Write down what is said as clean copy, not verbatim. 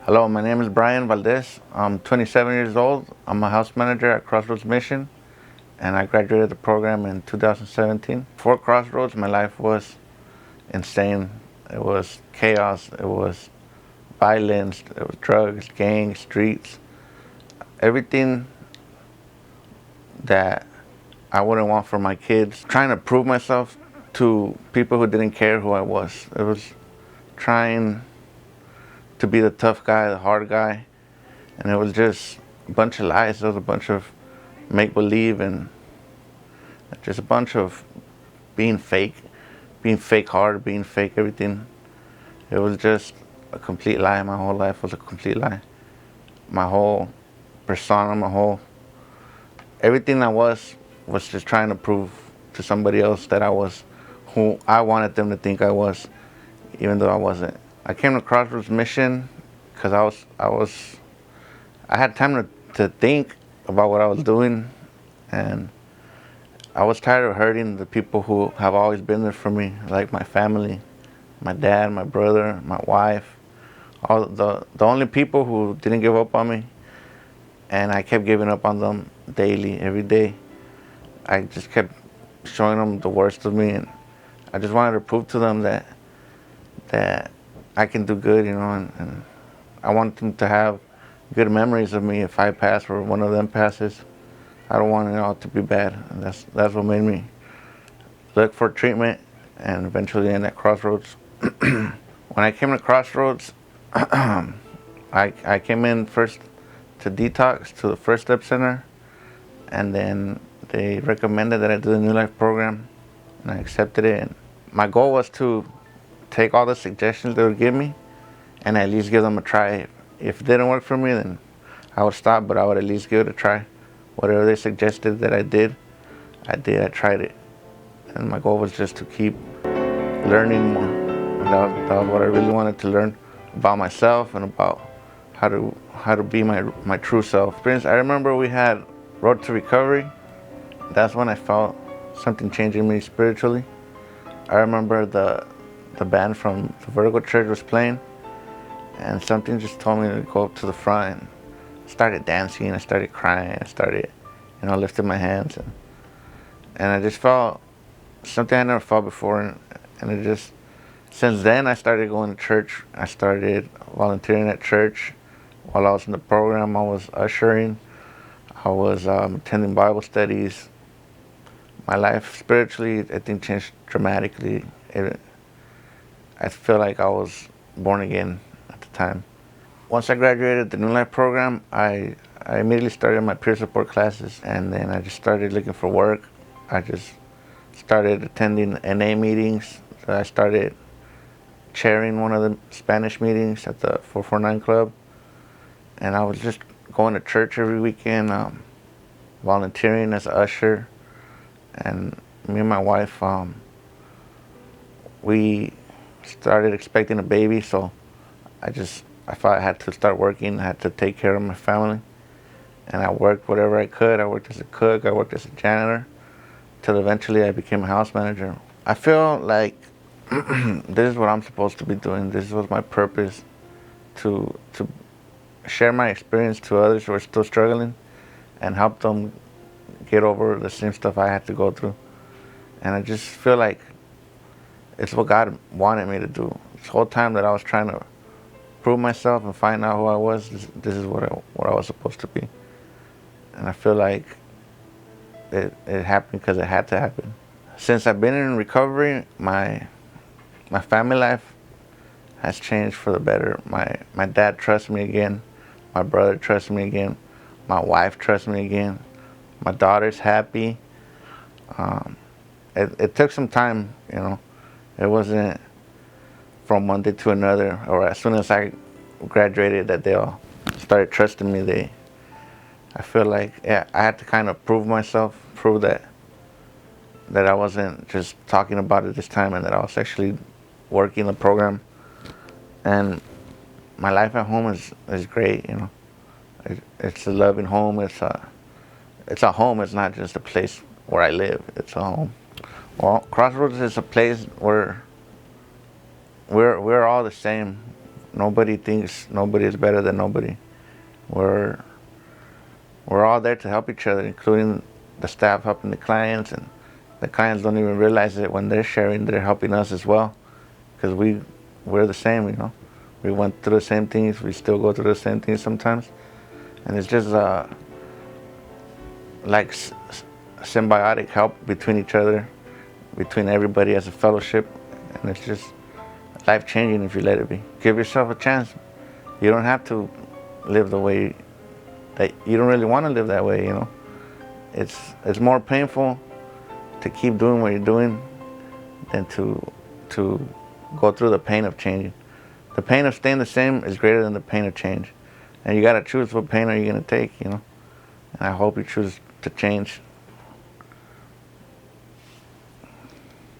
Hello, my name is Bryan Valdez. I'm 27 years old. I'm a house manager at Crossroads Mission, and I graduated the program in 2017. Before Crossroads, my life was insane. It was chaos. It was violence. It was drugs, gangs, streets, everything that I wouldn't want for my kids. Trying to prove myself to people who didn't care who I was. It was trying to be the tough guy, the hard guy, and it was just a bunch of lies. It was a bunch of make-believe and just a bunch of being fake hard, being fake everything. It was just a complete lie. My whole life was a complete lie. My whole persona, everything I was just trying to prove to somebody else that I was who I wanted them to think I was, even though I wasn't. I came to Crossroads Mission because I had time to think about what I was doing, and I was tired of hurting the people who have always been there for me, like my family, my dad, my brother, my wife, all the only people who didn't give up on me, and I kept giving up on them daily, every day. I just kept showing them the worst of me, and I just wanted to prove to them that I can do good, and I want them to have good memories of me if I pass or one of them passes. I don't want it all to be bad, and that's what made me look for treatment and eventually end at Crossroads. When I came to Crossroads, I came in first to detox, to the First Step Center, and then they recommended that I do the New Life program, and I accepted it. And my goal was to take all the suggestions they would give me and at least give them a try. If it didn't work for me, then I would stop, but I would at least give it a try. Whatever they suggested that I did, I tried it. And my goal was just to keep learning more. And that was what I really wanted to learn about myself and about how to be my true self. I remember we had Road to Recovery. That's when I felt something changing me spiritually. I remember the band from the Vertical Church was playing, and something just told me to go up to the front, and I started dancing, I started crying, I started, lifting my hands, and I just felt something I never felt before, and it just, since then I started going to church. I started volunteering at church. While I was in the program, I was ushering, I was attending Bible studies. My life spiritually, I think, changed dramatically. I feel like I was born again at the time. Once I graduated the New Life program, I immediately started my peer support classes, and then I just started looking for work. I just started attending NA meetings. So I started chairing one of the Spanish meetings at the 449 Club, and I was just going to church every weekend, volunteering as an usher, and me and my wife, we started expecting a baby, so I thought I had to start working. I had to take care of my family, and I worked whatever I could. I worked as a cook, I worked as a janitor, till eventually I became a house manager. I feel like this is what I'm supposed to be doing. This was my purpose, to share my experience to others who are still struggling and help them get over the same stuff I had to go through. And I just feel like it's what God wanted me to do. This whole time that I was trying to prove myself and find out who I was, this is what I was supposed to be. And I feel like it happened because it had to happen. Since I've been in recovery, my family life has changed for the better. My dad trusts me again. My brother trusts me again. My wife trusts me again. My daughter's happy. It took some time, It wasn't from one day to another, or as soon as I graduated that they all started trusting me. I feel like, I had to kind of prove myself, prove that I wasn't just talking about it this time, and that I was actually working the program. And my life at home is great, It's a loving home. It's a home. It's not just a place where I live. It's a home Well, Crossroads is a place where we're all the same. Nobody thinks nobody is better than nobody. We're we're all there to help each other, including the staff helping the clients, and the clients don't even realize it when they're sharing. They're helping us as well, because we're the same. We went through the same things. We still go through the same things sometimes, and it's just like symbiotic help between each other, between everybody as a fellowship, and it's just life-changing if you let it be. Give yourself a chance. You don't have to live the way that you don't really want to live that way. It's more painful to keep doing what you're doing than to go through the pain of changing. The pain of staying the same is greater than the pain of change, and you got to choose what pain are you going to take. And I hope you choose to change.